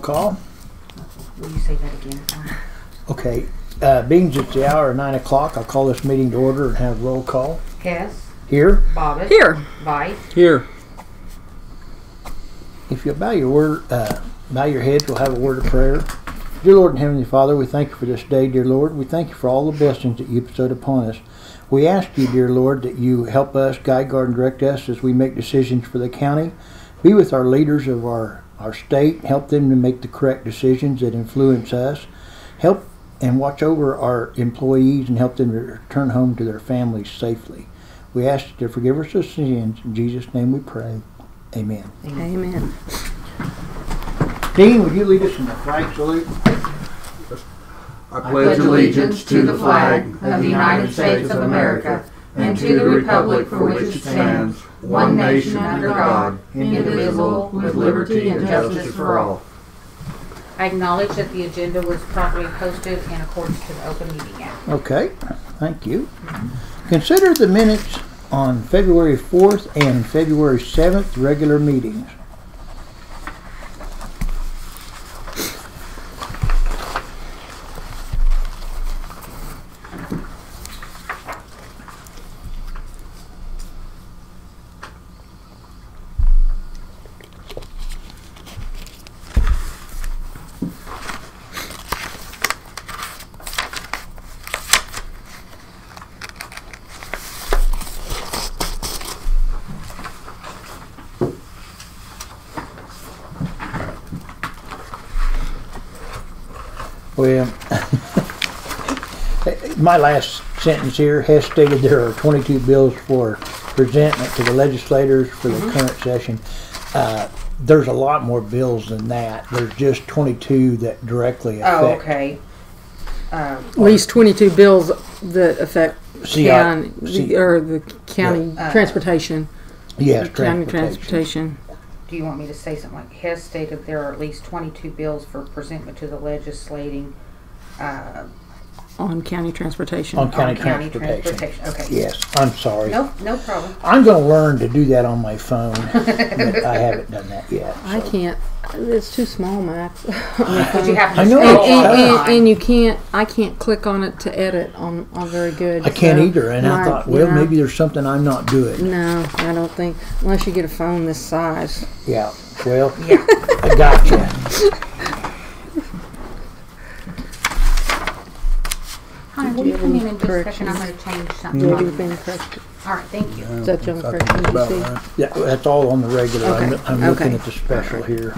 call. Will you say that again? Okay. Being it's the hour of 9 o'clock, I'll call this meeting to order and have roll call. Hess. Here. Bobbitt. Here. Vite. Here. If you'll bow your heads, we'll have a word of prayer. Dear Lord and Heavenly Father, we thank you for this day, dear Lord. We thank you for all the blessings that you bestowed upon us. We ask you, dear Lord, that you help us, guide, guard, and direct us as we make decisions for the county. Be with our leaders of our state. Help them to make the correct decisions that influence us. Help and watch over our employees and help them to return home to their families safely. We ask you to forgive us of sins. In Jesus' name we pray. Amen. Amen. Dean, would you lead us in the flag salute? I pledge allegiance to the flag of the United States of America and to the republic for which it stands, one nation under God, indivisible, with liberty and justice for all. I acknowledge that the agenda was properly posted in accordance to the Open Meeting Act. Okay, thank you. Consider the minutes on February 4th and February 7th regular meetings. Well, my last sentence here has stated there are 22 bills for presentment to the legislators for the current session. There's a lot more bills than that. There's just 22 that directly affect. Oh, okay. At least 22 bills that affect CI the county transportation. Yes, County transportation. Do you want me to say something like Hess stated there are at least 22 bills for presentment to the legislating On county transportation. On county county transportation. Okay. Yes, I'm sorry. No problem. I'm going to learn to do that on my phone, but I haven't done that yet. I so. can't. It's too small, Max. But you have to I know. scroll online. and you can't. I can't click on it to edit on very good. I can't so either, and I thought, well, maybe there's something I'm not doing. No, I don't think unless you get a phone this size. Yeah, well, Yeah. I got you. Honey, will you come in just a second? I'm going to change something. Do you on- have any corrections? All right, thank you. Is that the only correction you see? Yeah, that's all on the regular. Okay. I'm looking Okay. at the special here.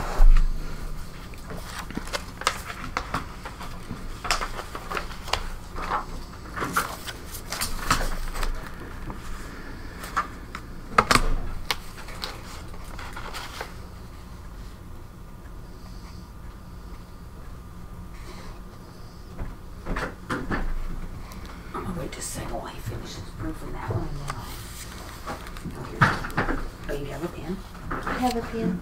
I'm going to wait just a second while he finishes proofing that one. Oh, you have a pen? I have a pen.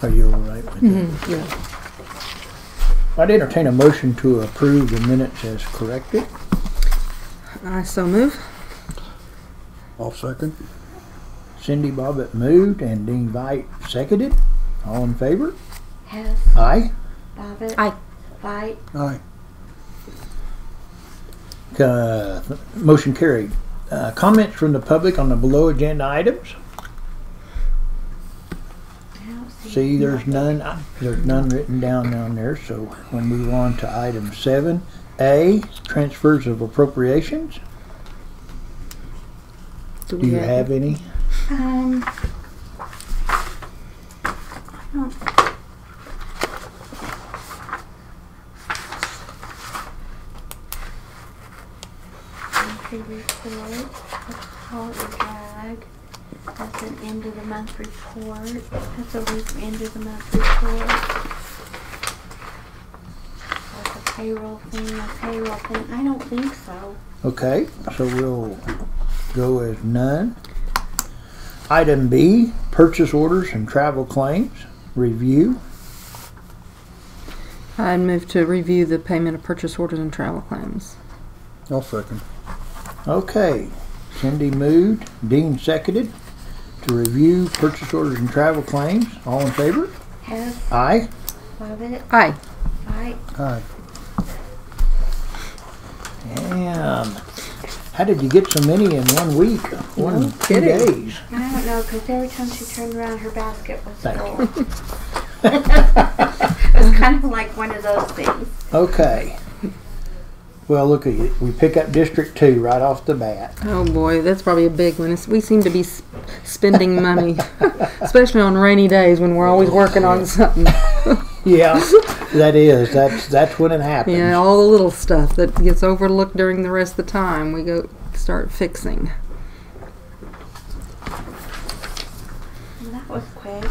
Are you all right with that? Yeah. I'd entertain a motion to approve the minutes as corrected. I so move. I'll second. Cindy Bobbitt moved and Dean Vite seconded. All in favor? Hess. Aye. Bobbitt. Aye. Vite. Aye. Motion carried. Comments from the public on the below agenda items? I don't See, there's none. There's none written down there, so we'll move on to item 7A, transfers of appropriations. Do you have any? I don't. Monthly report. Let's call it a drag. That's an end of the month report. That's a end of the month report. That's a payroll thing, I don't think so. Okay, so we'll go as none. Item B, purchase orders and travel claims, review. I'd move to review the payment of purchase orders and travel claims. I'll second. Okay, Cindy moved, Dean seconded to review purchase orders and travel claims. All in favor? Hess, Aye. Lovett, Aye. Wright. Aye. And how did you get so many in 1 week? No 2 kidding. days? I don't know, because every time she turned around, her basket was Thank full. It was kind of like one of those things. Okay. Well, look at you. We pick up District 2 right off the bat. Oh boy, that's probably a big one. We seem to be spending money, especially on rainy days when we're always working on something. Yeah, that is. That's when it happens. Yeah, all the little stuff that gets overlooked during the rest of the time, we go start fixing. Well, that was quick.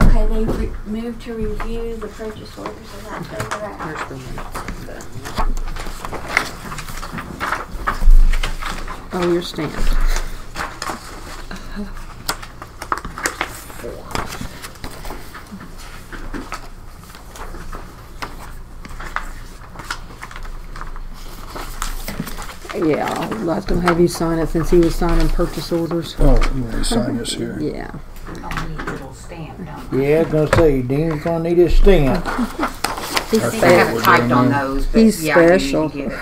Okay, they moved to review the purchase orders. Is that correct? Oh, you're stamped. Yeah, I was gonna have you sign it since he was signing purchase orders. Oh, you want to sign this here? Yeah. Oh, I need a little stamp, don't I? Yeah, I was going to say, Dean's going to need his stamp. He's I think I haven't we're typed doing on that. those, but He's yeah, I do need special. to get it.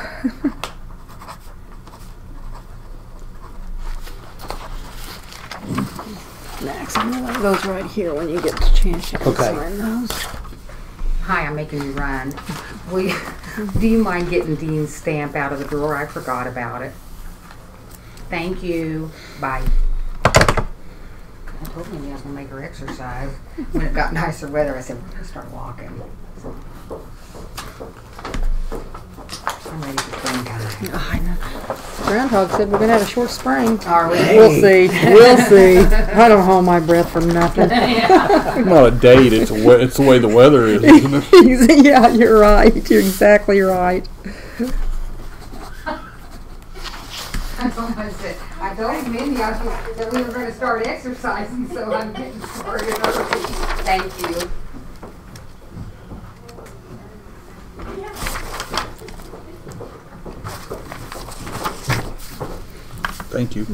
Max, I'm gonna leave those right here when you get the chance. You can Okay. sign those. Hi, I'm making you run. Do you mind getting Dean's stamp out of the drawer? I forgot about it. Thank you. Bye. I told Mindy I was going to make her exercise. When it got nicer weather, I said, we're going to start walking. I'm ready for spring time. Oh, I know. Groundhog said we're gonna have a short spring. Are we? We'll see. We'll see. I don't hold my breath for nothing. Not a date. It's the way the weather is, isn't it? Yeah, you're right. You're exactly right. I told Mindy that we were going to start exercising, so I'm getting started early. Thank you. Thank you.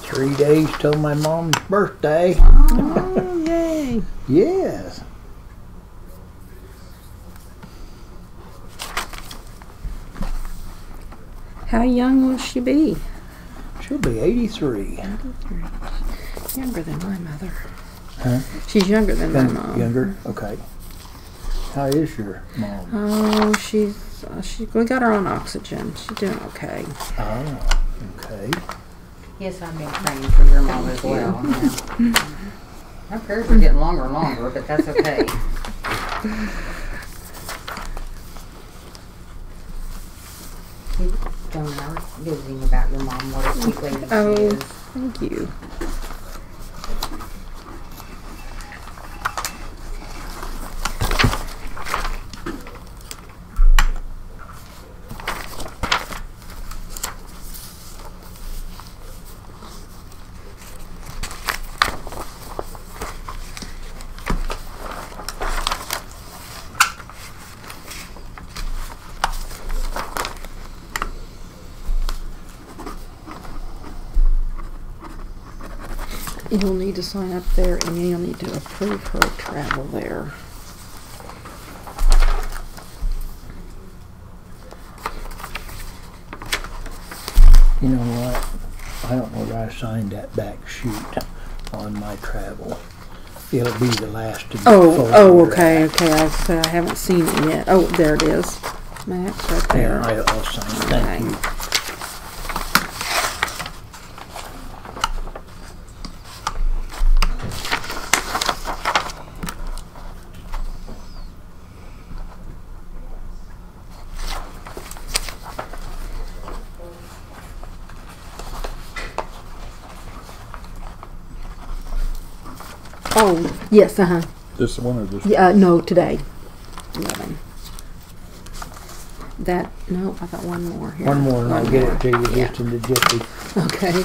Three days till my mom's birthday. Oh, yay. Yes. How young will she be? She'll be 83. Younger than my mother. Huh? She's younger than my mom. Younger? Okay. How is your mom? Oh, we got her on oxygen. She's doing okay. Oh, okay. Yes, I've been praying for your mom as well. Yeah. My prayers are getting longer and longer, but that's okay. Joan and I were visiting about your mom, what a sweet lady Oh, she is. thank you. You'll need to sign up there, and you'll need to approve her travel there. You know what? I don't know where I signed that back sheet on my travel. It'll be the last to be folded Okay. I haven't seen it yet. Oh, there it is. Max, right there. Yeah, I'll sign it. Thank you. Oh, yes, uh-huh. This one or this? No, today. 11. No, I got one more here. One more and I'll get it to you Yeah. just in the jiffy. Okay.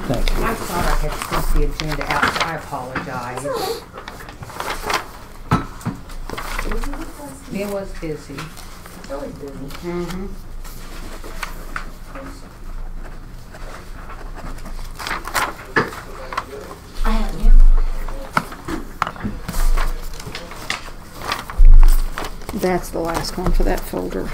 Thank you. I thought I had sent the agenda out, so I apologize. It was busy. It's always busy. Mm-hmm. I have you. That's the last one for that folder.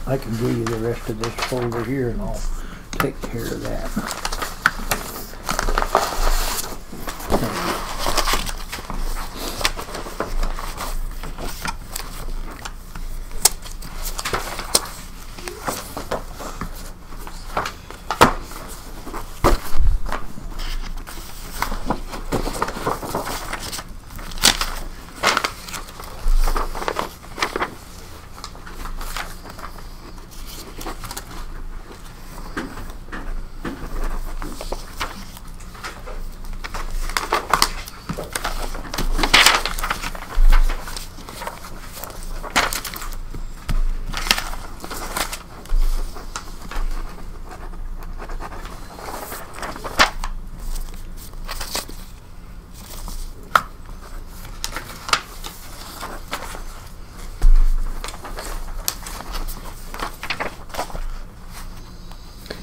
I can give you the rest of this folder here and I'll take care of that.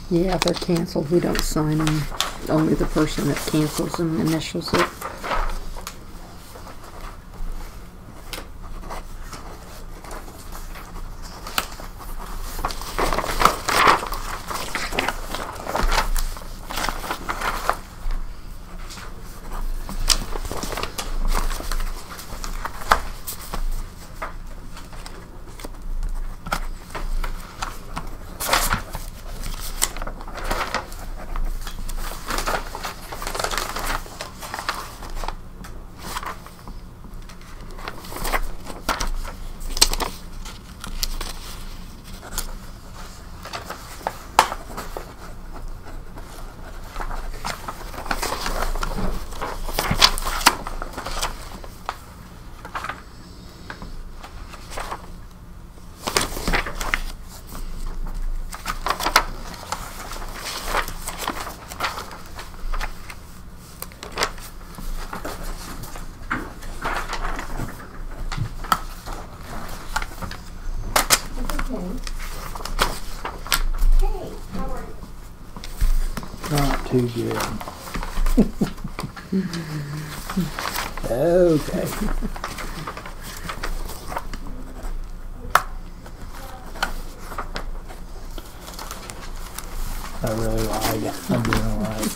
Yeah, if they're canceled, we don't sign them. Only the person that cancels them initials it. Not too good. Okay. I really lied. I'm doing alright.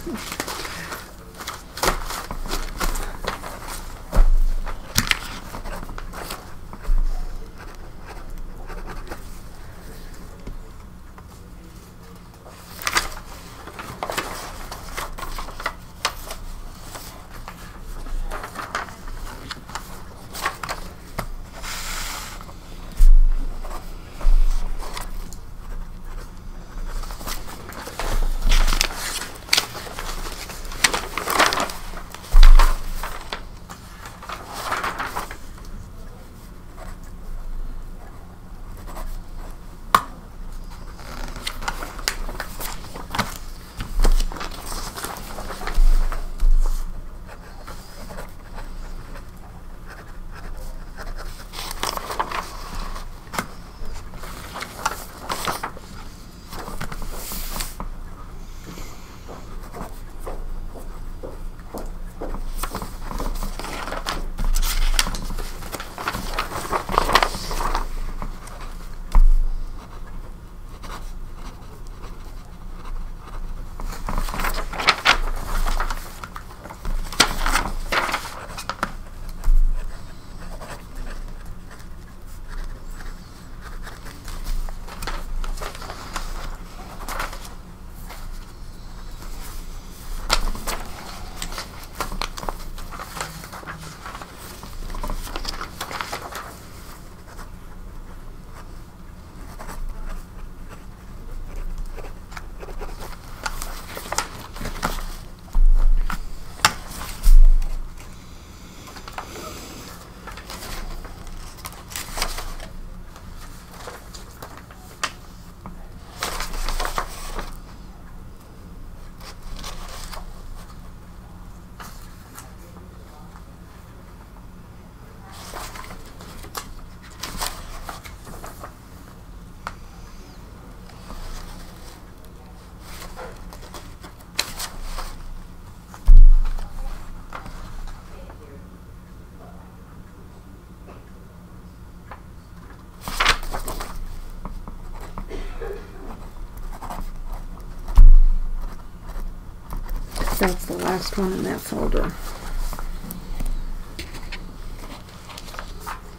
That's the last one in that folder.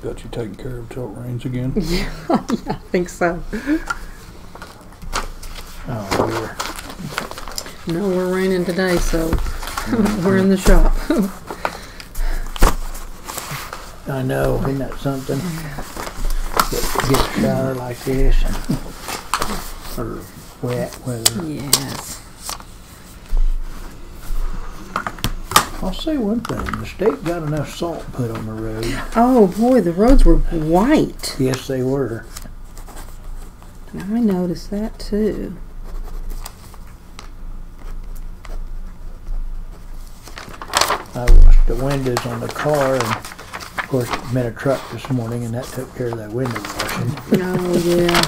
Got you taken care of till it rains again. Yeah, I think so. Oh, No, we're raining today, so we're in the shop. I know, isn't that something? Get a shower like this and or wet weather. Yes. I'll say one thing, the state got enough salt put on the road. Oh boy, the roads were white. Yes, they were. Now I noticed that too. I washed the windows on the car, and of course, met a truck this morning, and that took care of that window washing. Oh yeah.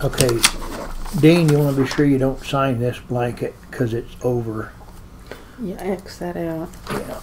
Okay, Dean, you want to be sure you don't sign this blanket because it's over. Yeah, X that out. Yeah.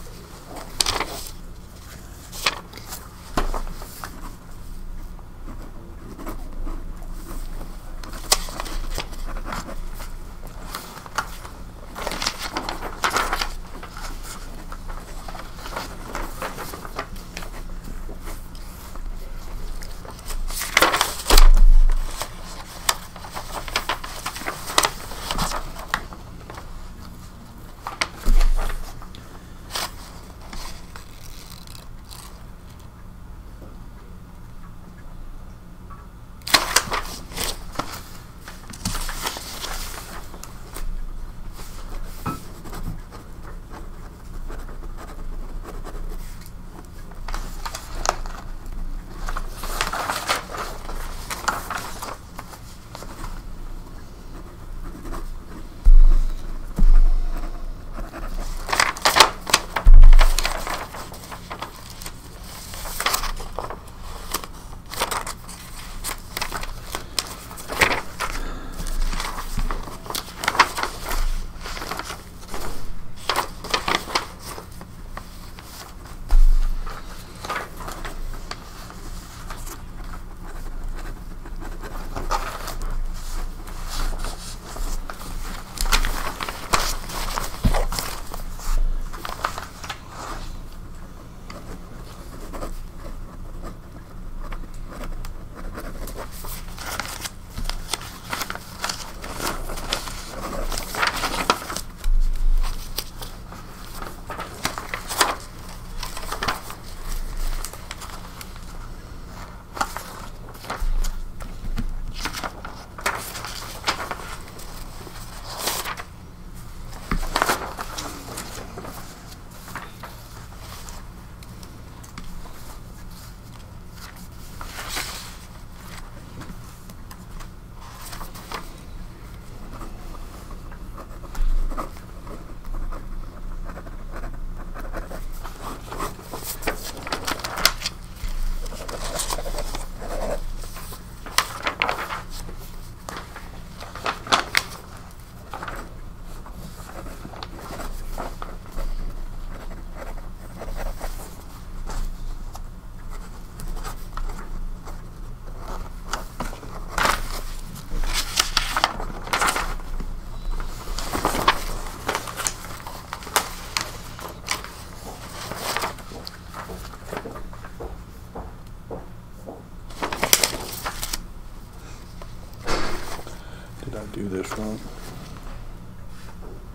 Did I do this wrong?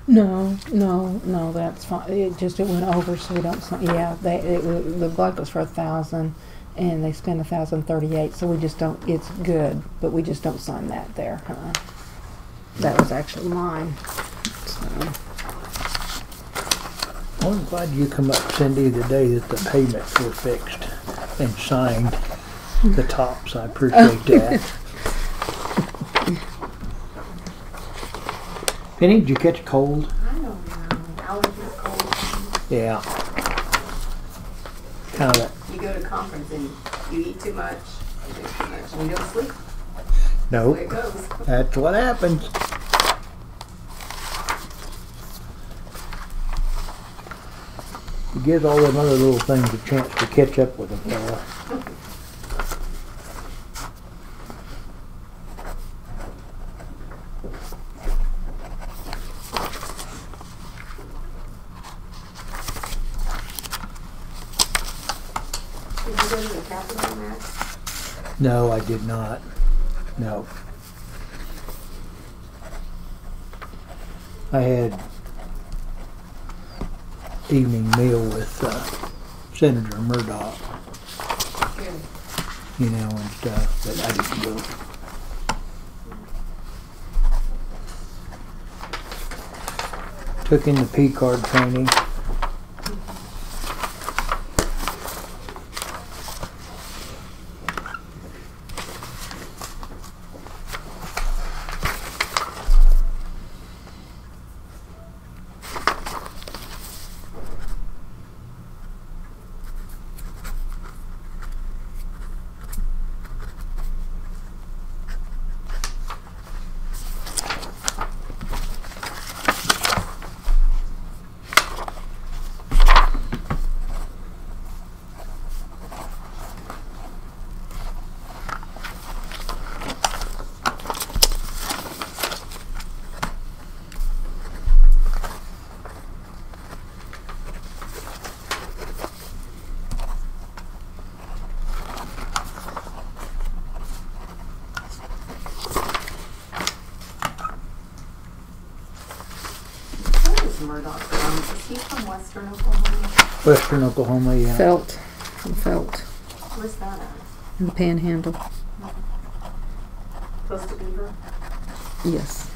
No, that's fine. It went over, so we don't. Yeah, it looked like it was for 1,000, and they spend $1,038. So we just don't. It's good, but we just don't sign that there. That was actually mine. So. I'm glad you come up, Cindy, the day that the payments were fixed and signed the tops. I appreciate that. Penny, did you catch a cold? I don't know. Allergies, cold. Yeah. Kind of. You go to conference and you eat too much, you drink too much, and you don't sleep. Nope. That's the way it goes. That's what happens. It gives all them other little things a chance to catch up with a fella. Did you go to the Capitol, Matt? No, I did not. No. I had evening meal with Senator Murdoch, Good. you know, and stuff, but I didn't go. Took in the P-card training. Where is Murdoch from? Is he from Western Oklahoma? Western Oklahoma, yeah. Felt. From Felt. Where's that at? In the Panhandle. Close to Beaver? Yes.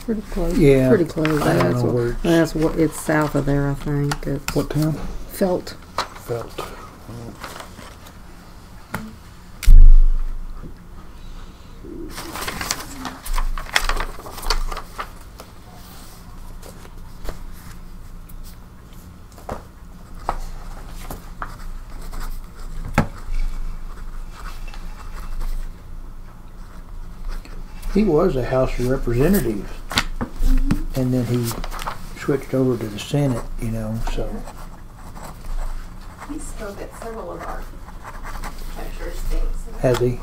Pretty close. Yeah. Pretty close. I don't know where it's- That's what it's south of there, I think. It's What town? Felt. Felt. He was a House of Representatives, and then he switched over to the Senate, you know, so. He spoke at several of our Treasurer states. Has he?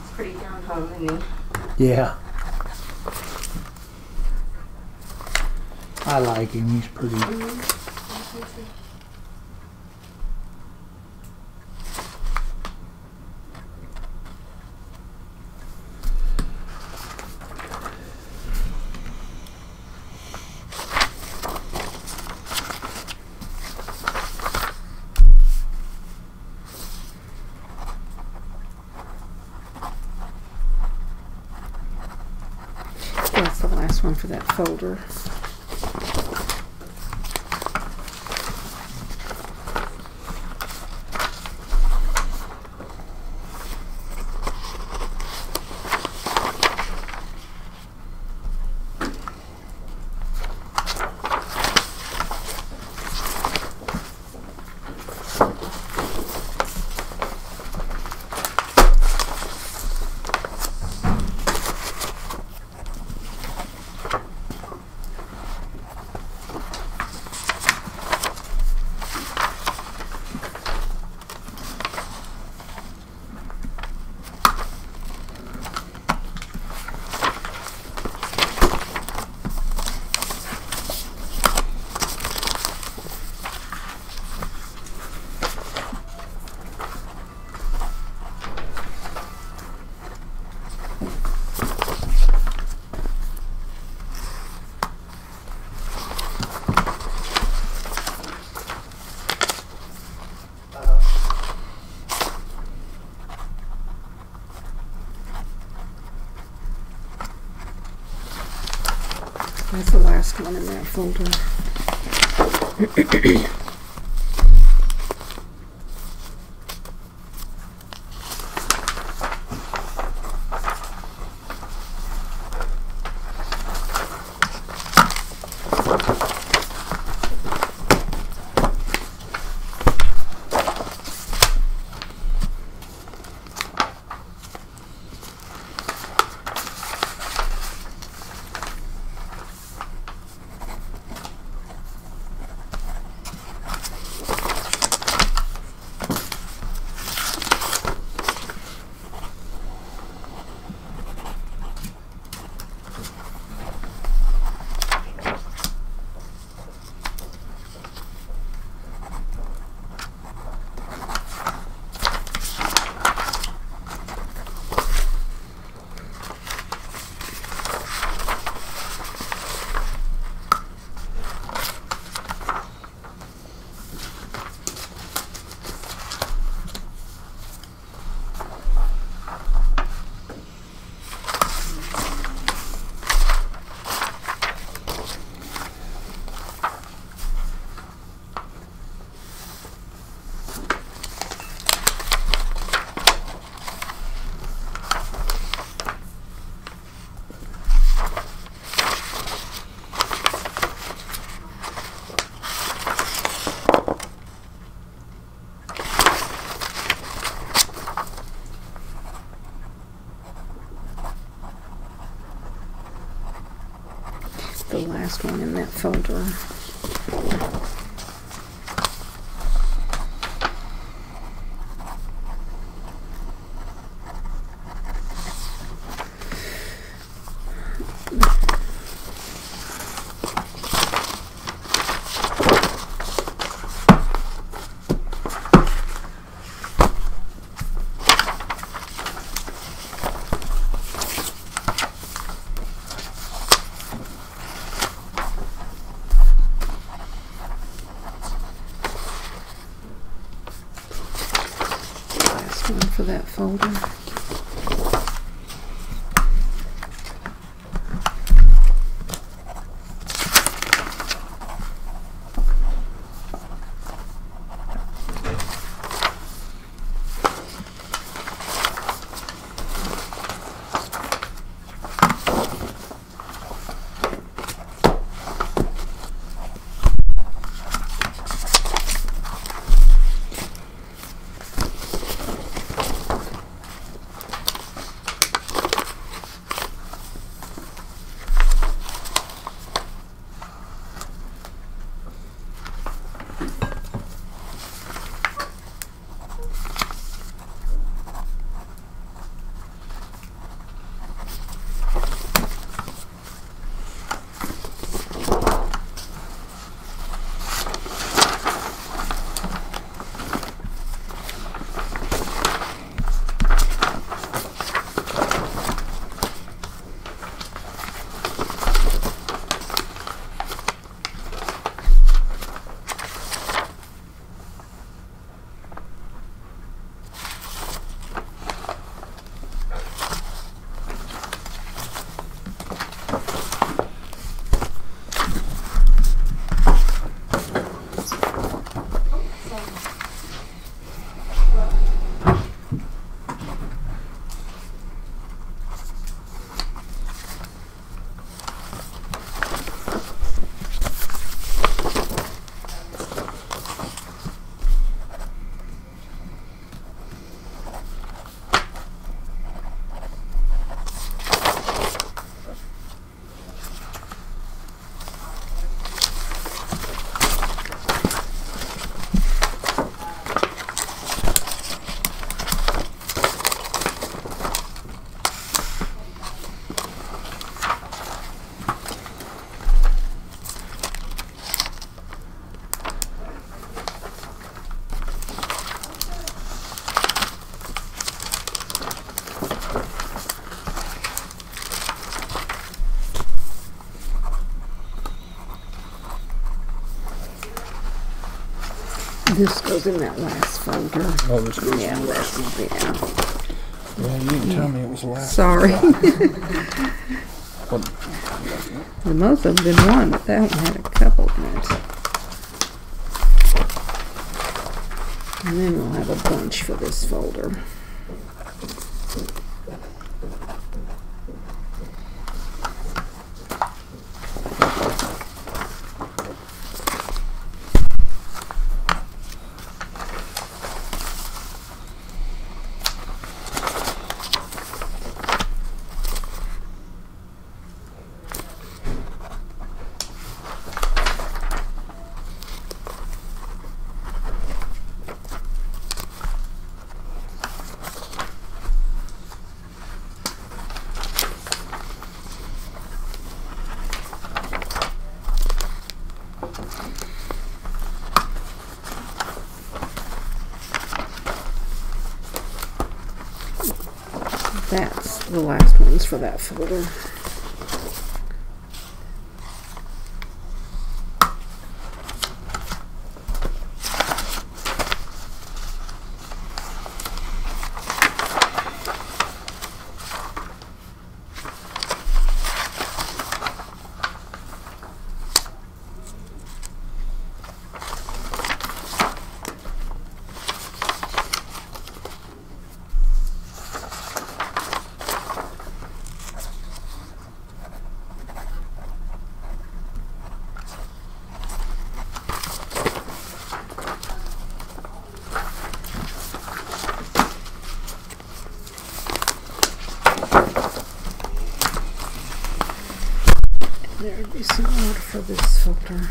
It's pretty down home, isn't he? Yeah. I like him, he's pretty. That's the last one for that folder. That's the last one in that folder. The last one in that folder. One for that folder. This goes in that last folder. Oh, this goes Yeah, in the that's, yeah. Yeah, you didn't tell me it was last. Sorry. Most of them been one, but that one had a couple in it. And then we'll have a bunch for this folder. That's the last ones for that folder. There'd be some more for this filter.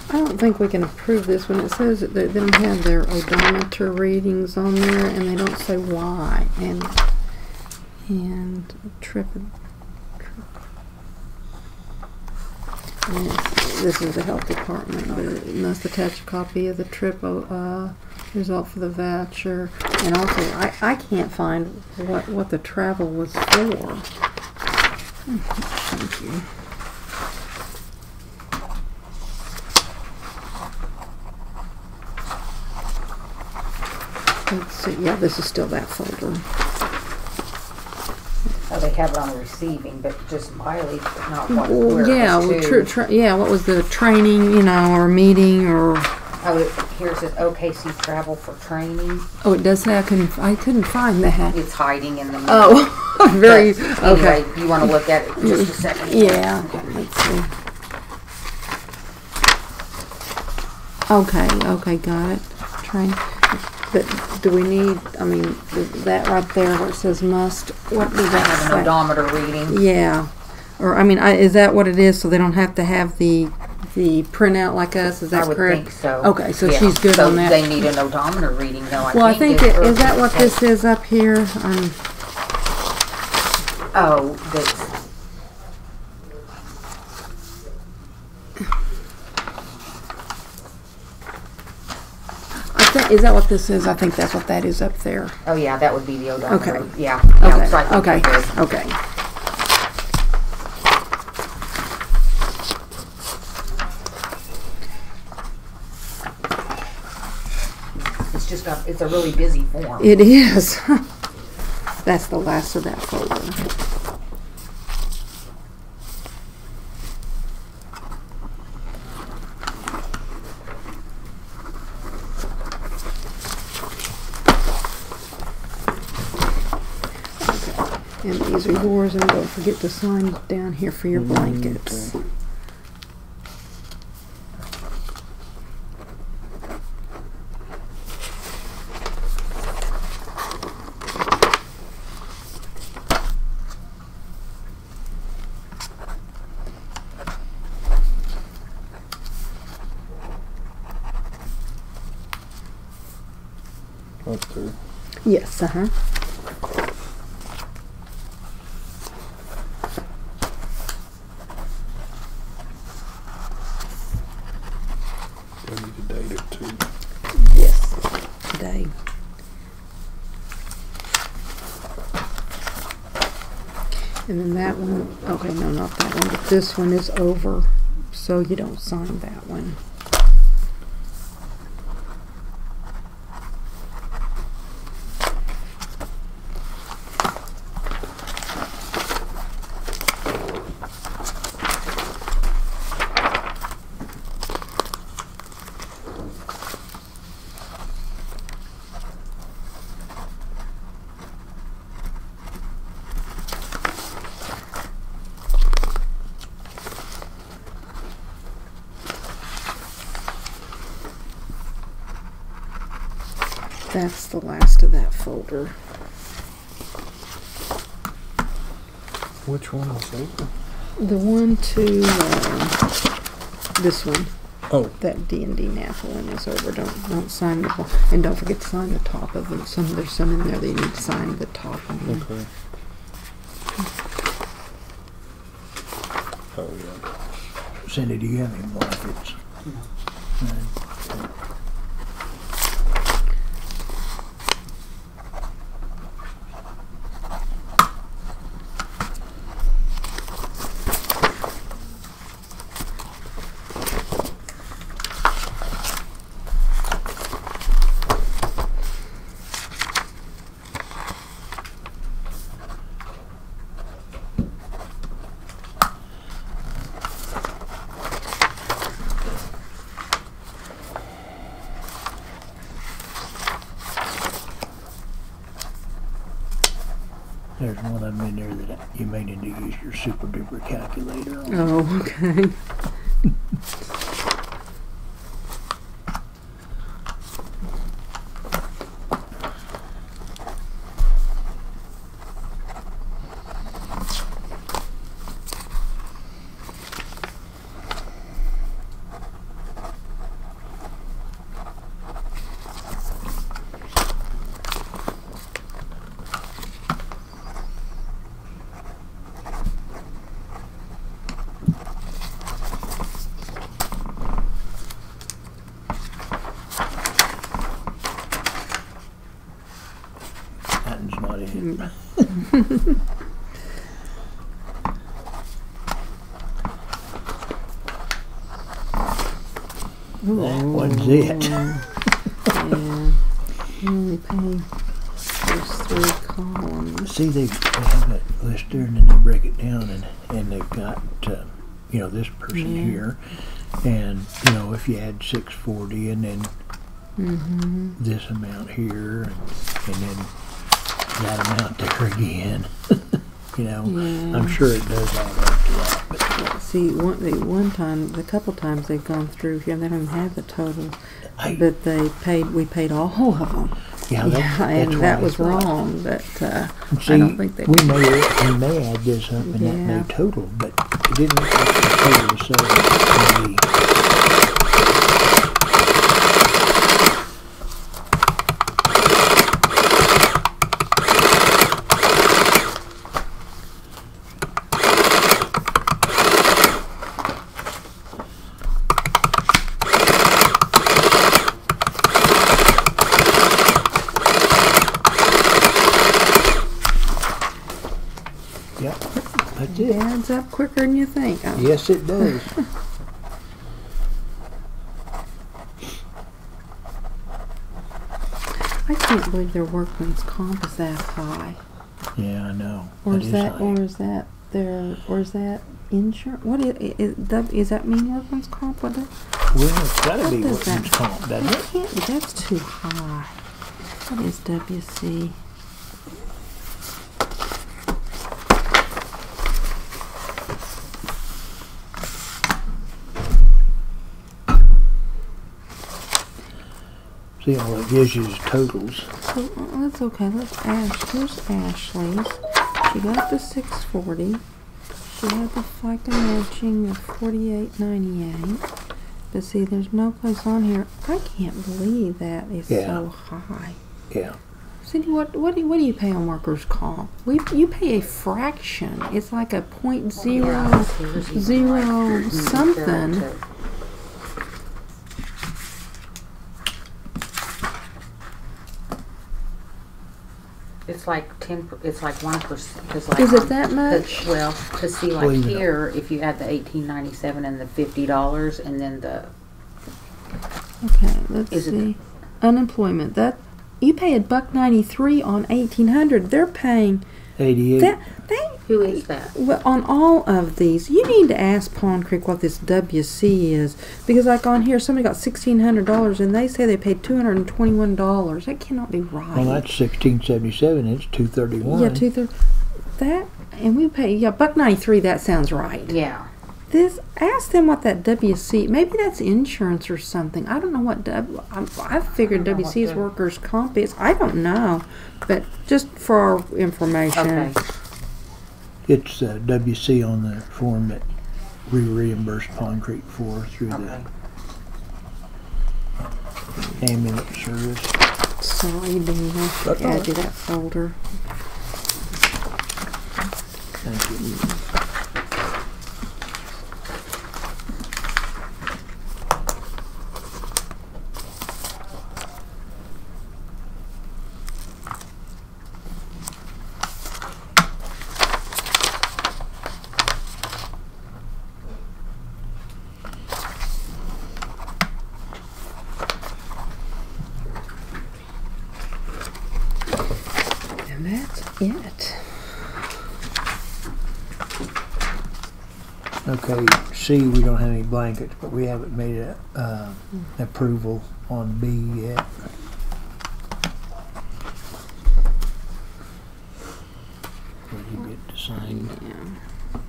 I don't think we can approve this when it says that they don't have their odometer readings on there, and they don't say why. And this is the health department, but it must attach a copy of the trip result for the voucher. And also, I can't find what the travel was for. Thank you. Let's see. Yeah, this is still that folder. Oh, they have it on the receiving, but just mileage, but not what. Where Yeah, yeah. What was the training, or meeting, or? Oh, here it says OKC travel for training. Oh, it does say I couldn't find that. It's hiding in the middle. Oh, very But okay. Anyway, you want to look at it just a second? Yeah. Let's see. Okay, got it. Train. But do we need, that right there where it says must, what does that Have an say? odometer reading. Yeah. Or, is that what it is, so they don't have to have the printout like us? Is that I would correct? think so. Okay, so Yeah. she's good So on that. They need an odometer reading, though. Well, I think is that what this is up here? Oh, that's. Is that what this is? I think that's what that is up there. Oh yeah, that would be the odometer. Okay. Yeah. Okay. So I think Okay. it is. Okay. it's a really busy form. It is. That's the last of that folder. And these are yours, and don't forget to sign down here for your blankets. Okay. Right there. Yes, uh-huh. I need to date it too. Yes, today. And then that one, okay, no, not that one, but this one is over, so you don't sign that one. That's the last of that folder. Which one was open? The one to this one, Oh, that D&D Napa one is over. Don't sign the and don't forget to sign the top of it. There's some in there that you need to sign the top of them. okay. Oh, yeah. Cindy, do you have any blankets? There's one of them in there that you may need to use your super duper calculator on. Oh, okay. That one's not it. That one's it. Yeah. You only pay those 3 columns. See, they have it listed and then they break it down and they've got, this person Yeah. here. And, if you add 640 and then this amount here and then that amount there again. Yeah. I'm sure it does add up to that. But See, the couple times they've gone through here, they don't even have the total, I- but we paid all of them. yeah, that's and what that I was thought. wrong, but See, I don't think they. we may add this up and that Yeah. may total, but it didn't look like the total, so maybe. Yep, that's It it. adds up quicker than you think. Yes, it does. I can't believe their workman's comp is that high. Yeah, I know. Or It is that, high. or is that their, or is that insurance? What is that mean workman's comp? What Well, it's got to What be does that- workman's comp, doesn't that it? can't be. That's too high. What is WC? See, all it gives you is totals. So that's okay. Let's here's Ashley's. She got the 640. She had the FICA matching of 48.98. But see, there's no place on here. I can't believe that is Yeah. so high. Yeah. Cindy, what do you pay on workers' comp? You pay a fraction. It's like a point zero something. It's like 10. It's like 1%. Like Is it that much? Well, to see like Well, you know. here, if you add the $18.97 and the $50, and then the Okay, let's Is it- see. Unemployment. That you pay $1.93 on 1,800. They're paying 88. that. who is that? Well, on all of these, you need to ask Pond Creek what this WC is, because like on here, somebody got $1,600 and they say they paid $221. That cannot be right. Well, that's 1677. It's 231. Yeah, that, and we pay $1.93. That sounds right. Yeah. Ask them what that WC. Maybe that's insurance or something. I don't know what I figured I don't know WC is what the- workers' comp is. I don't know, but just for our information. Okay. It's WC on the form that we reimbursed Pond Creek for through Okay. the ambulance service. Sorry, Dean. I should add you that folder. Thank you. And that's it. Okay, C, we don't have any blankets, but we haven't made a approval on B yet. What do you get to sign? Yeah.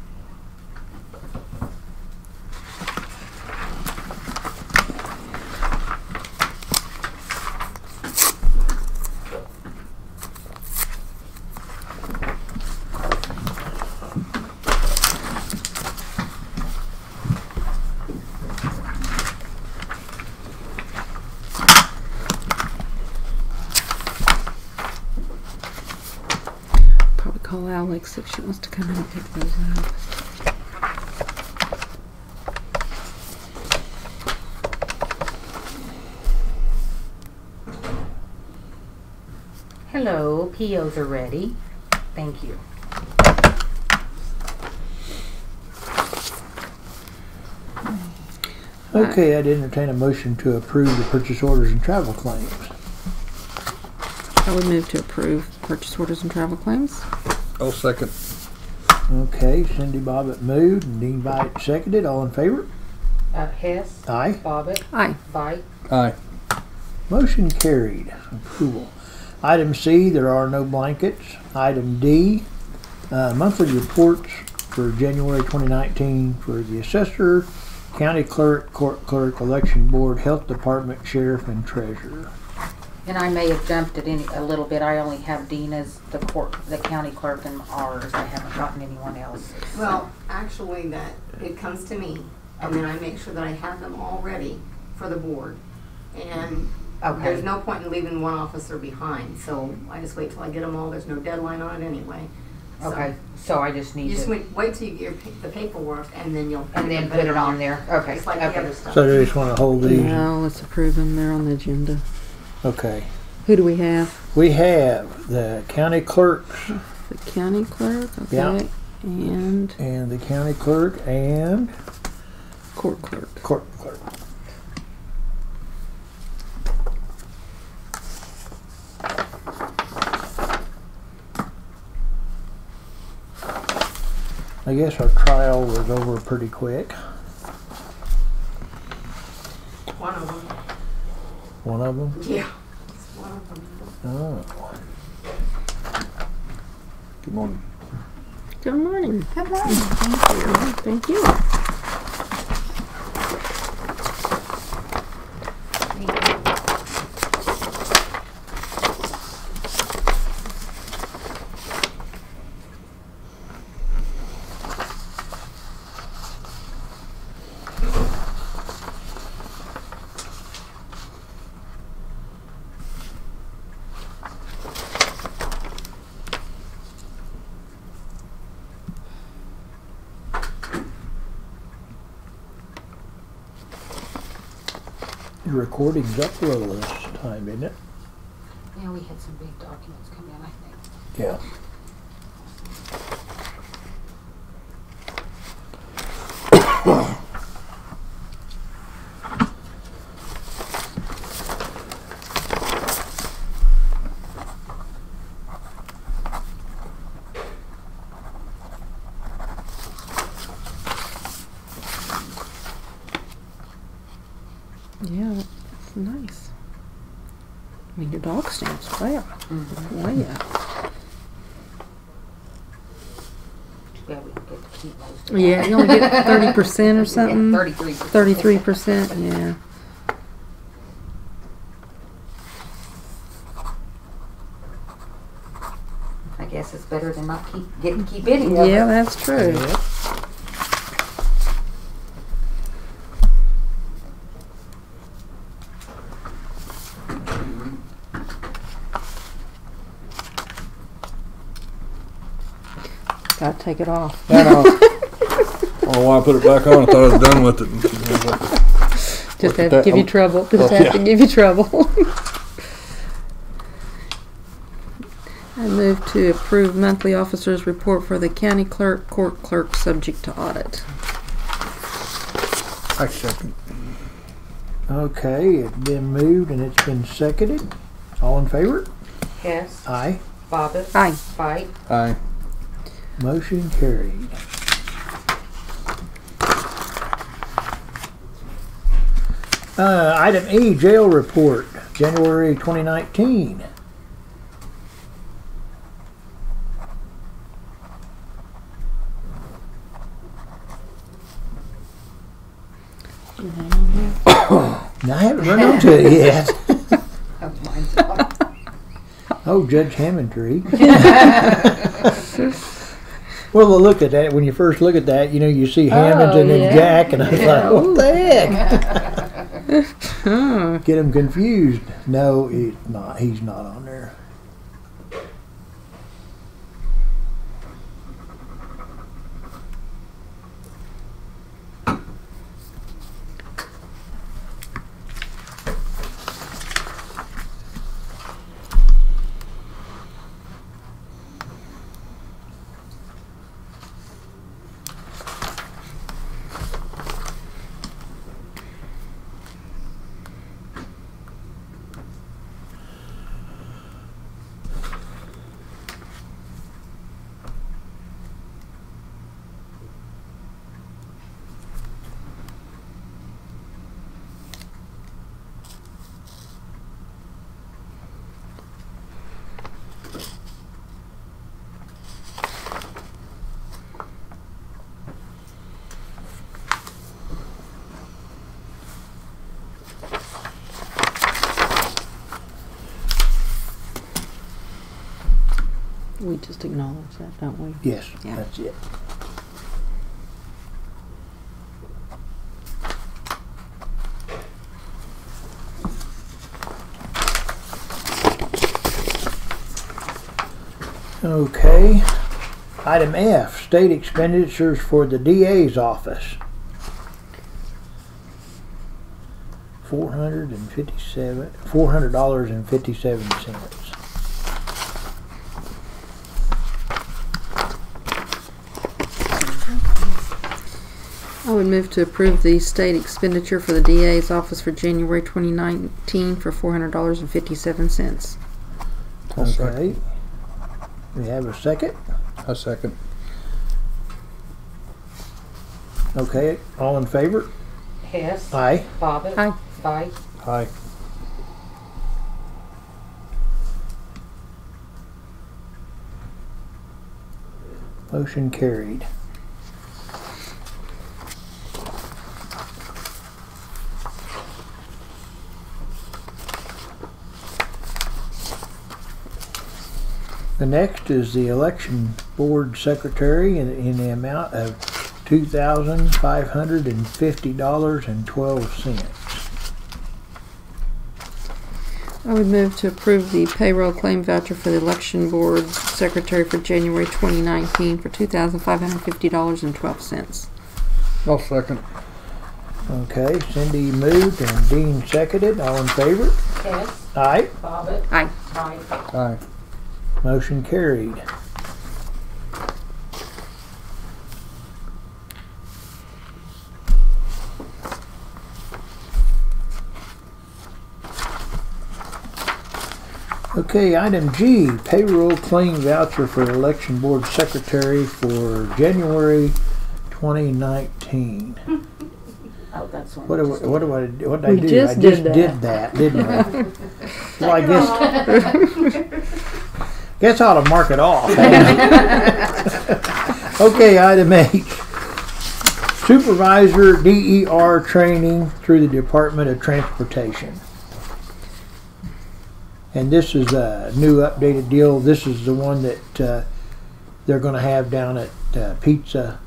Probably call Alex if she wants to come in and pick those up. Hello, POs are ready. Thank you. Okay, I'd entertain a motion to approve the purchase orders and travel claims. I would move to approve purchase orders and travel claims. Oh, second. Okay, Cindy Bobbitt moved and Dean Bite seconded. All in favor? Hess, Aye. Bobbitt, Aye. Bite. Aye. Motion carried. Approval. Item C, there are no blankets. Item D, monthly reports for January 2019 for the assessor, county clerk, court clerk, election board, health department, sheriff, and treasurer. And I may have jumped it a little bit. I only have Dean as the county clerk and ours. I haven't gotten anyone else. Well, actually, that it comes to me, and then I make sure that I have them all ready for the board. And Okay. there's no point in leaving one officer behind, so I just wait till I get them all. There's no deadline on it anyway. So Okay, so I just You need just to, wait till you get the paperwork, and then you'll. and then put it on there. Okay, Just like the okay. other stuff. So they just want to hold these? No, let's approve them. They're on the agenda. Okay. Who do we have? We have the county clerks The county clerk, okay, Yeah. and and the county clerk and court clerk. court clerk. I guess our trial was over pretty quick. One of them. One of them? Yeah. It's one of them. Oh. Good morning. Good morning. Good morning. Thank you. The recording's up a little this time, isn't it? Yeah, we had some big documents come in, I think. Yeah. Yeah, that's nice. I mean, your dog stamps way up. Way up. Too bad we don't get to keep most of it. Yeah, you only get 30% or something. 33%. 33%, yeah. I guess it's better than not getting to keep any of Yeah, it. that's true. Gotta take it off. I don't know why I put it back on. I thought I was done with it. Just Look at have to that. give you trouble. Just Oh, have to yeah. give you trouble. I move to approve monthly officers report for the county clerk, court clerk, subject to audit. I second. Okay, it's been moved and it's been seconded. All in favor? Hess, Aye. Bobbit, Aye. Fight. Aye. Motion carried. Item E, jail report, January 2019. Now, I haven't run onto it yet. Oh, mine's on. Oh, Judge Hammondtree. Well, look at that. When you first look at that, you know, you see Hammonds and then yeah. Jack, and I was like, what the heck? Huh. Get him confused. No, he's not. He's not on there. We just acknowledge that, don't we? Yes, Yeah. that's it. Okay. Item F, state expenditures for the DA's office. $400.57. I would move to approve the state expenditure for the DA's office for January 2019 for $400.57. I'll second. Okay. We have a second. I second. Okay, all in favor? Hess. Aye. Bobbit. Aye. Bite. Aye. Motion carried. The next is the election board secretary in the amount of $2,550.12. I would move to approve the payroll claim voucher for the election board secretary for January 2019 for $2,550.12. I'll second. Okay, Cindy moved and Dean seconded. All in favor? Hess. Aye. Bobbit. Aye. Bite. Aye. Motion carried. Okay, item G, payroll claim voucher for election board secretary for January 2019. Oh, that's one. What did I We do? just I did just that. did that, didn't I? Well, I guess I ought to mark it off. Okay, item H. Supervisor DER training through the Department of Transportation. And this is a new updated deal. This is the one that they're going to have down at Pizza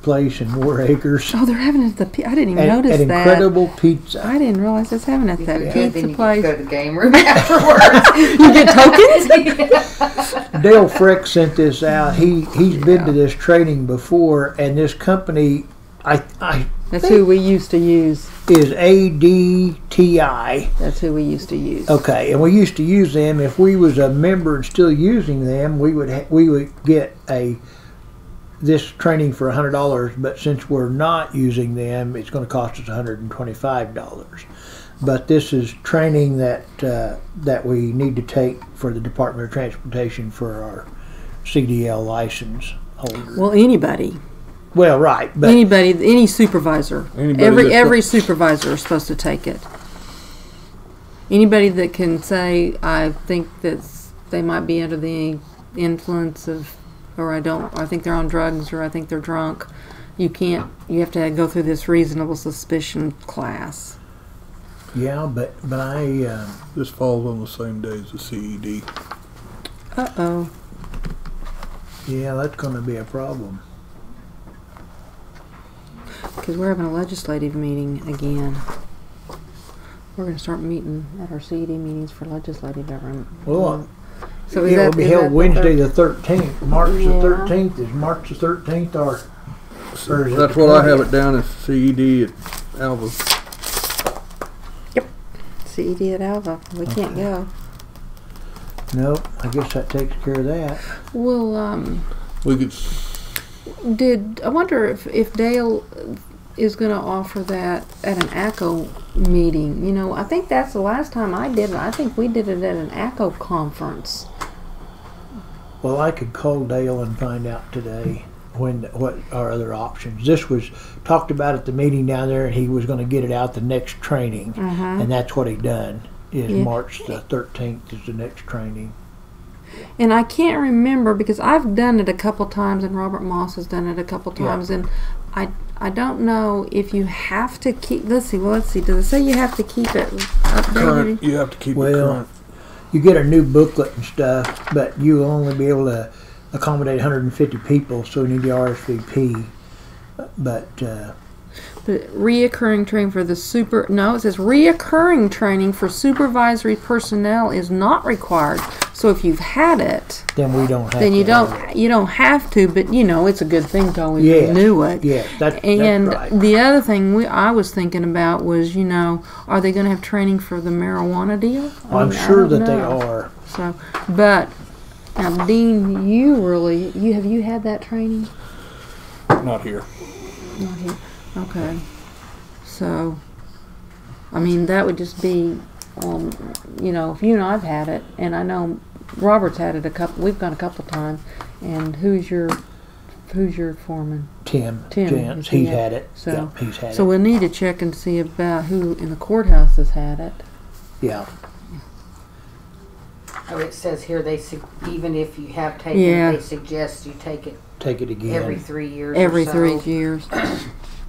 Place in War Acres. Oh, they're having it at the. I didn't even notice At that. Incredible Pizza. I didn't realize it's having it at that Yeah. pizza Then you place. go to the game room afterwards. You get tokens? Dale Frick sent this out. He's been to this training before, and this company, I That's who we used to use. is ADTI. That's who we used to use. Okay, and we used to use them. If we was a member and still using them, we would get this training for $100. But since we're not using them, it's going to cost us $125. But this is training that we need to take for the Department of Transportation for our CDL license holder. Well, anybody, Well, right, but any supervisor, Anybody every supervisor is supposed to take it. Anybody that can say, I think that they might be under the influence of, or I think they're on drugs, or I think they're drunk. You have to go through this reasonable suspicion class. yeah, but I This falls on the same day as the CED. Uh-oh. yeah, that's going to be a problem. Because we're having a legislative meeting again. We're going to start meeting at our CED meetings for legislative government. Well, So it will be is held that Wednesday the the 13th. March the Yeah. 13th is March the 13th, or is it That's the what I 20th? have it down as CED at Alva. CED at Alva? We can't go. Nope, I guess that takes care of that. Well, We could. I wonder if Dale is going to offer that at an ACO meeting. You know, I think that's the last time I did it. I think we did it at an ACO conference. Well, I could call Dale and find out today what our other options. This was talked about at the meeting down there, and he was going to get it out the next training, and that's what he done. Is Yeah. March the 13th is the next training. And I can't remember because I've done it a couple times, and Robert Moss has done it a couple times, and I don't know if you have to keep. Let's see. Does it say you have to keep it updated? Current, you have to keep it Well, current. you get a new booklet and stuff, but you will only be able to accommodate 150 people, so you need the RSVP. But But reoccurring training for the it says reoccurring training for supervisory personnel is not required. So if you've had it, then we don't have then to you have don't have to. But you know, it's a good thing to always Yes. renew it. Yes, that's And right. the other thing I was thinking about was, you know, are they going to have training for the marijuana deal? I I'm mean, I sure don't that they know. are. So, but now, Dean, have you had that training? Not here. Not here. Okay. So, I mean, that would just be, you know, if you and I've had it, and I know Robert's had it we've gone a couple times, and who's your foreman? Tim Tim, Jens, he's yeah. had it. So- Yeah, he's had So it. we'll need to check and see about who in the courthouse has had it. Yeah. Oh, it says here even if you have taken Yeah. it, they suggest you take it Take it again. every 3 years. Every or so, 3 years.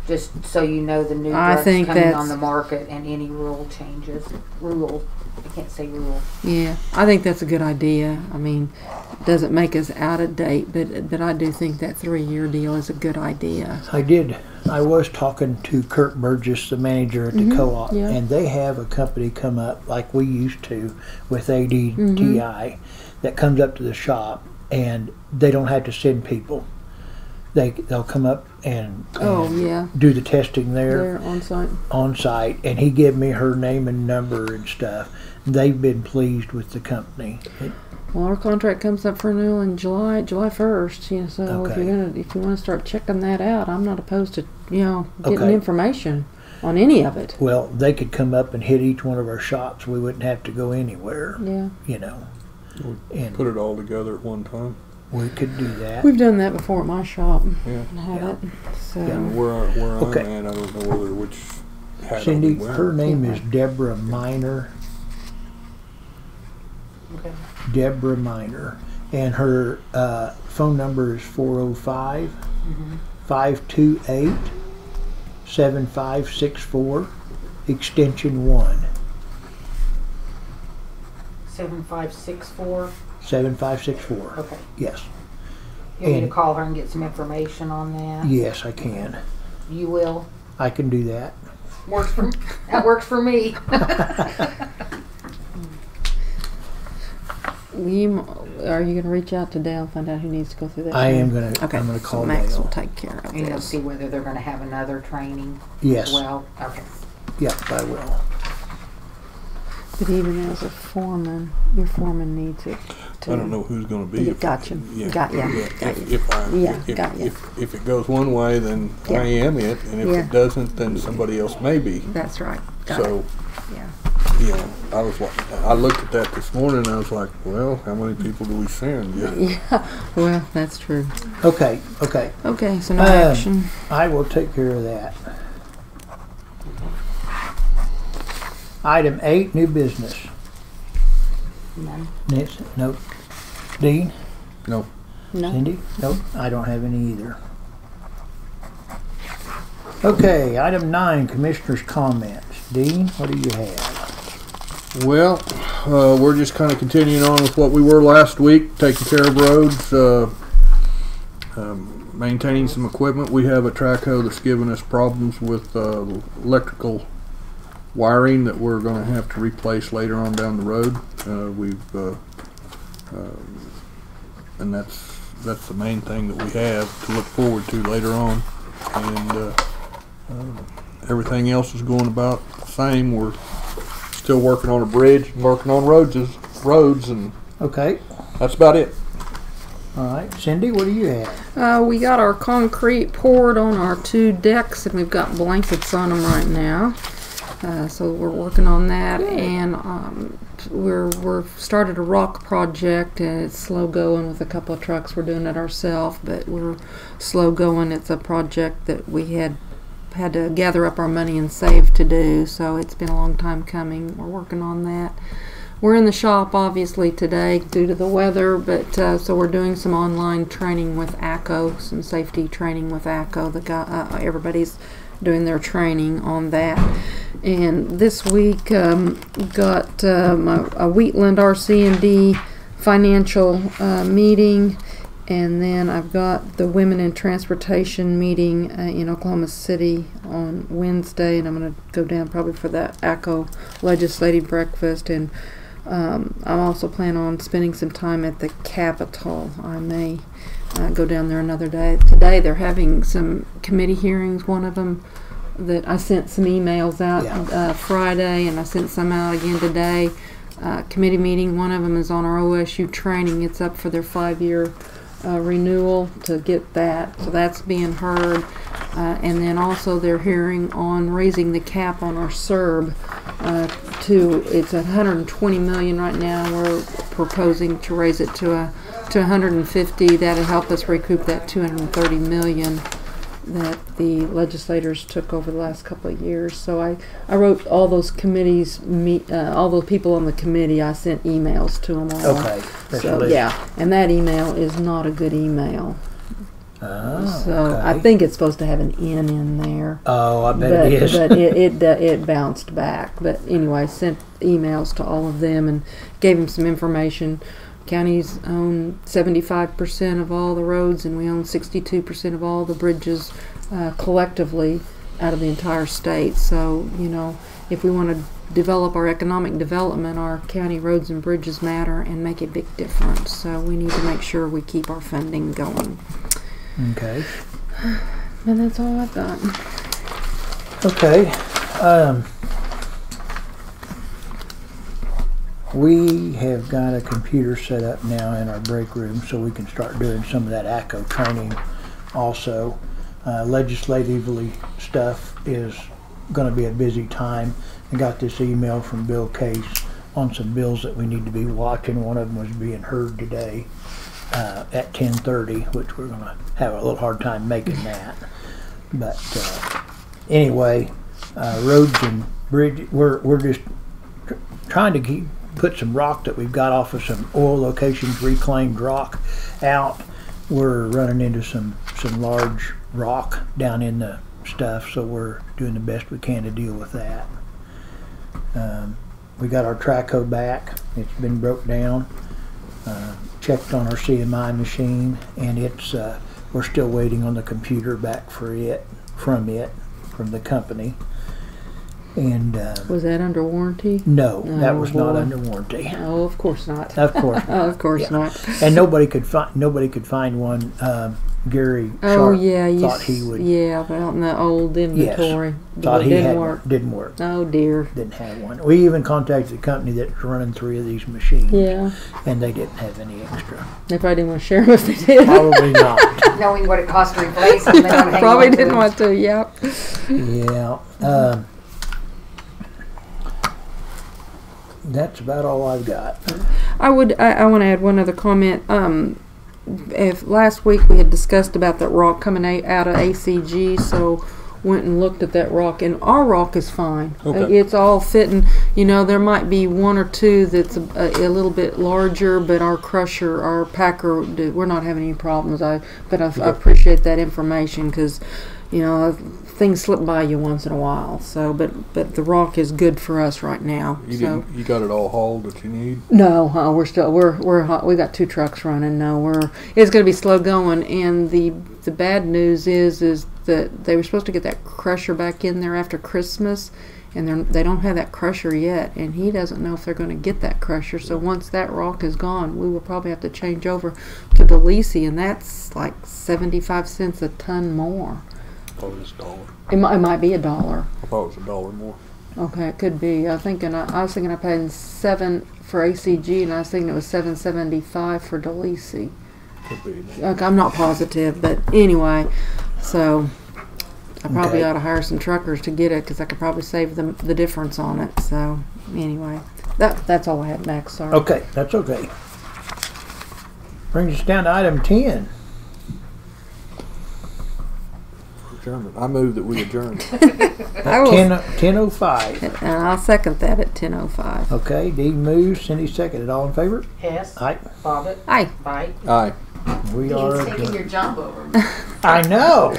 Just so you know the new I drugs think coming that's- on the market and any rule changes. Rule. I can't say rule. Yeah, I think that's a good idea. I mean, it doesn't make us out of date, but I do think that 3-year deal is a good idea. I was talking to Kirk Burgess, the manager at the co-op, yeah. and they have a company come up like we used to with ADTI that comes up to the shop, and they don't have to send people. They'll come up and Oh, yeah. do the testing there They're on site. on site, and he gave me her name and number and stuff. They've been pleased with the company. Well, our contract comes up for renewal in July 1st. You know, so Okay. if you want to start checking that out, I'm not opposed to getting Okay. information on any of it. Well, they could come up and hit each one of our shops. We wouldn't have to go anywhere, Yeah, you know. And Put it all together at one time. we could do that. we've done that before at my shop. Yeah. And had Yeah. it. So Yeah. Where Okay. I'm at, I don't know whether which hat Cindy, I'll be her wearing. name is Deborah Miner. Okay. Deborah Miner. And her phone number is 405 528 7564, extension 1. 7564. 7564. Okay. Yes. You want me to And- call her and get some information on that? Yes, I can. You will. I can do that. That works for me. Are you going to reach out to Dale and find out who needs to go through that? I am training? gonna. Okay, I'm gonna so call Max Dale. will take care of And you'll this. see whether they're going to have another training Yes. as well. Okay. Yep, I will. But even as a foreman, your foreman needs it. I don't know who's going to be. Yeah, if- gotcha. Yeah, Got ya. yeah. Got If it goes one way, then Yeah. I am it, and if Yeah. it doesn't, then somebody else may be. That's right. Got So, it. Yeah. yeah, I looked at that this morning, and I was like, well, how many people do we send? Yeah. Yeah. Well, that's true. Okay. Okay, so no Um, action. I will take care of that. Item 8, new business. None. Nancy? Nope. Dean? No. No. Cindy? Nope. I don't have any either. Okay, item 9, commissioners' comments. Dean, what do you have? Well, we're just kind of continuing on with what we were last week, taking care of roads, maintaining some equipment. We have a Traco that's given us problems with electrical wiring that we're going to have to replace later on down the road. And that's the main thing that we have to look forward to later on. And everything else is going about the same. We're still working on a bridge and working on roads, and Okay. that's about it. All right. Cindy, what do you have? We got our concrete poured on our 2 decks, and we've got blankets on them right now. So we're working on that, and we're started a rock project, and it's slow going with a couple of trucks. We're doing it ourselves, but we're slow going. It's a project that we had to gather up our money and save to do, so it's been a long time coming. We're working on that. We're in the shop obviously today due to the weather, but so we're doing some online training with ACO, some safety training with ACO. Everybody's doing their training on that. And this week got a Wheatland RC&D financial meeting, and then I've got the Women in Transportation meeting in Oklahoma City on Wednesday, and I'm going to go down probably for that ACO legislative breakfast. And I'm also planning on spending some time at the Capitol. I may go down there another day. Today they're having some committee hearings. One of them that I sent some emails out Friday, and I sent some out again today. Committee meeting. One of them is on our OSU training. It's up for their 5-year renewal to get that. So that's being heard. And then also they're hearing on raising the cap on our CERB it's $120 million right now. We're proposing to raise it to 150. That'll help us recoup that $230 million that the legislators took over the last couple of years. So I wrote all those committees, all those people on the committee. I sent emails to them all. Okay. So yeah, and that email is not a good email. Oh, So okay. I think it's supposed to have an N in there. Oh, I bet But, it is. but it bounced back. But anyway, sent emails to all of them and gave them some information. Counties own 75% of all the roads, and we own 62% of all the bridges collectively out of the entire state. So, you know, if we want to develop our economic development, our county roads and bridges matter and make a big difference. So we need to make sure we keep our funding going. Okay. And that's all I've got. Okay. We have got a computer set up now in our break room so we can start doing some of that ACO training also. Legislatively stuff is going to be a busy time. I got this email from Bill Case on some bills that we need to be watching. One of them was being heard today at 10:30, which we're going to have a little hard time making that. But anyway, roads and bridges, we're just trying to put some rock that we've got off of some oil locations, reclaimed rock, out. We're running into some large rock down in the stuff, so we're doing the best we can to deal with that. We got our Traco back. It's been broke down. Checked on our CMI machine, and it's we're still waiting on the computer back from the company. And Was that under warranty? no, that Oh, was not boy. under warranty. Oh, of course not. Of course not. Oh, of course Yeah. not. And nobody could find one. Gary Oh Sharp yeah, you thought he would. yeah, but out in the old inventory, Thought it he didn't had work. one. Didn't work. Oh dear. Didn't have one. We even contacted the company that's running 3 of these machines, Yeah, and they didn't have any extra. they probably didn't want to share them if they did. Probably not. Knowing what it costs to replace them, they don't hang Probably on to didn't them. want to. Yep. Yeah. That's about all I've got. I want to add one other comment. If last week we had discussed about that rock coming out of ACG, so went and looked at that rock, and our rock is fine. Okay. It's all fitting. You know, there might be one or two that's a little bit larger, but our crusher, our packer, we're not having any problems. I appreciate that information because, you know, things slip by you once in a while. So, but the rock is good for us right now. You got it all hauled that you need? No, we got 2 trucks running. No, it's going to be slow going. And the bad news is that they were supposed to get that crusher back in there after Christmas, and they don't have that crusher yet. And he doesn't know if they're going to get that crusher. So once that rock is gone, we will probably have to change over to Delisi, and that's like 75 cents a ton more. I thought it was $1. It might be $1. I thought it was $1 more. Okay, it could be. I was thinking I paid $7 for ACG, and I was thinking it was $7.75 for Delisi. Could be. Okay, I'm not positive, but anyway, so I probably Okay. ought to hire some truckers to get it because I could probably save them the difference on it. So anyway, that's all I have, Max. Sorry. Okay, that's okay. Brings us down to item 10. Adjournment. I move that we adjourn. I will, 10:05. and I'll second that at 10:05. Okay, Dean moves, Cindy seconded. All in favor? Hess, Aye. Bobbitt, Aye. Bite. Aye. We are He's taking adjourned. your job over. I know.